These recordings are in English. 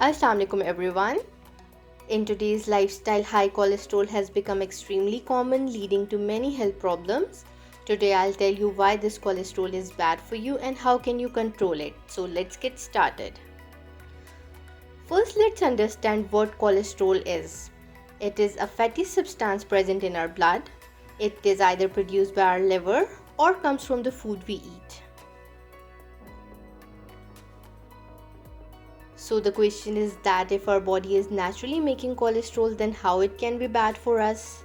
Assalamu alaikum everyone. In today's lifestyle, high cholesterol has become extremely common, leading to many health problems. Today I'll tell you why this cholesterol is bad for you and how can you control it. So let's get started. First, let's understand what cholesterol is. It is a fatty substance present in our blood. It is either produced by our liver or comes from the food we eat. So the question is that if our body is naturally making cholesterol, then how it can be bad for us?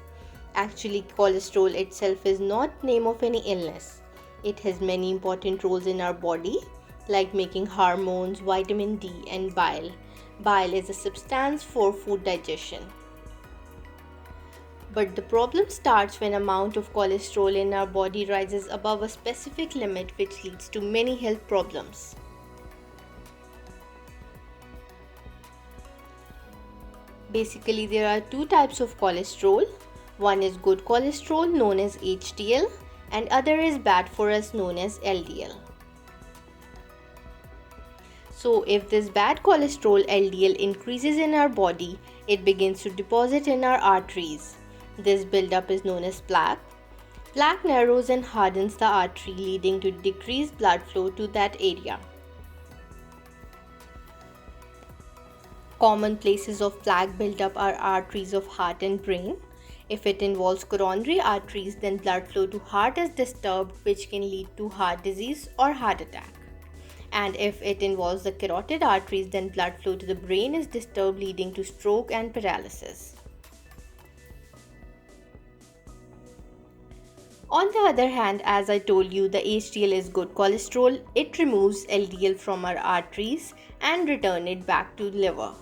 Actually, cholesterol itself is not name of any illness. It has many important roles in our body, like making hormones, vitamin D and bile. Bile is a substance for food digestion. But the problem starts when amount of cholesterol in our body rises above a specific limit, which leads to many health problems. Basically, there are two types of cholesterol. One is good cholesterol known as HDL and other is bad for us known as LDL. So if this bad cholesterol LDL increases in our body, it begins to deposit in our arteries. This buildup is known as plaque. Plaque narrows and hardens the artery, leading to decreased blood flow to that area. Common places of plaque buildup are arteries of heart and brain. If it involves coronary arteries, then blood flow to heart is disturbed, which can lead to heart disease or heart attack. And if it involves the carotid arteries, then blood flow to the brain is disturbed, leading to stroke and paralysis. On the other hand, as I told you, the HDL is good cholesterol. It removes LDL from our arteries and return it back to the liver.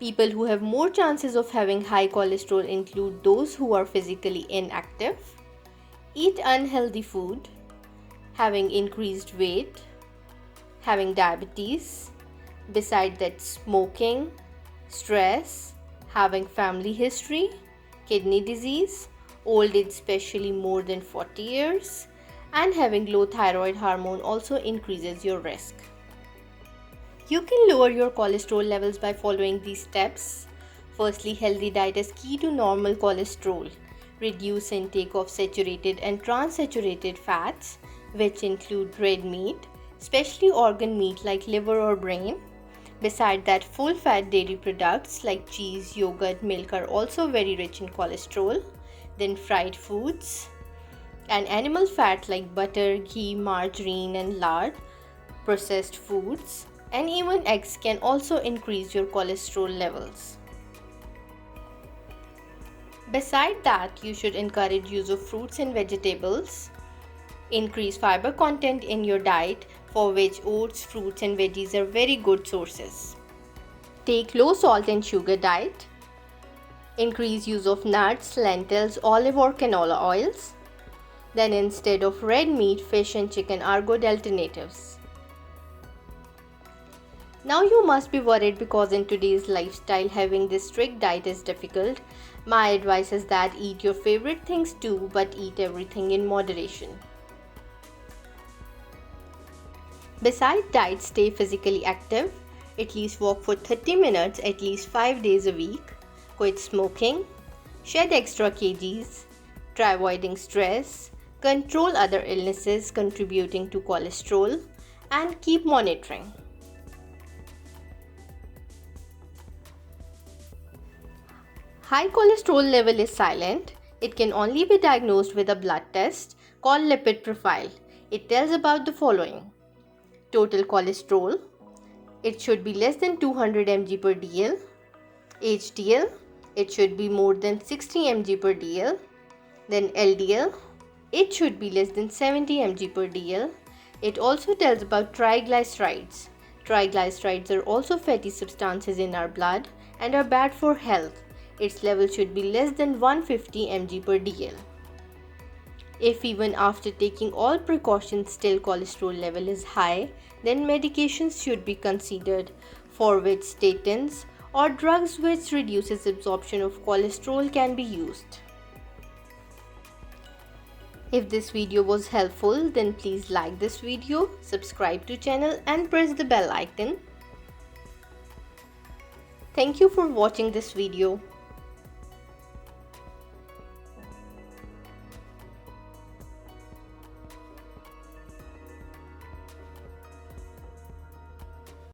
People who have more chances of having high cholesterol include those who are physically inactive, eat unhealthy food, having increased weight, having diabetes, beside that smoking, stress, having family history, kidney disease, old age especially more than 40 years, and having low thyroid hormone also increases your risk. You can lower your cholesterol levels by following these steps. Firstly, healthy diet is key to normal cholesterol. Reduce intake of saturated and trans-saturated fats, which include red meat, especially organ meat like liver or brain. Beside that, full-fat dairy products like cheese, yogurt, milk are also very rich in cholesterol. Then fried foods and animal fat like butter, ghee, margarine and lard, processed foods, and even eggs can also increase your cholesterol levels. Beside that, you should encourage use of fruits and vegetables. Increase fiber content in your diet, for which oats, fruits and veggies are very good sources. Take low salt and sugar diet. Increase use of nuts, lentils, olive or canola oils. Then instead of red meat, fish and chicken are good alternatives. Now you must be worried because in today's lifestyle having this strict diet is difficult. My advice is that eat your favorite things too, but eat everything in moderation. Besides diet, stay physically active. At least walk for 30 minutes at least 5 days a week. Quit smoking. Shed extra kgs. Try avoiding stress. Control other illnesses contributing to cholesterol. And keep monitoring. High cholesterol level is silent. It can only be diagnosed with a blood test called lipid profile. It tells about the following. Total cholesterol. It should be less than 200 mg per dl. HDL. It should be more than 60 mg per dl. Then LDL. It should be less than 70 mg per dl. It also tells about triglycerides. Triglycerides are also fatty substances in our blood and are bad for health. Its level should be less than 150 mg per dl. If even after taking all precautions still cholesterol level is high, then medications should be considered, for which statins or drugs which reduces absorption of cholesterol can be used. If this video was helpful, then please like this video, subscribe to channel and press the bell icon. Thank you for watching this video.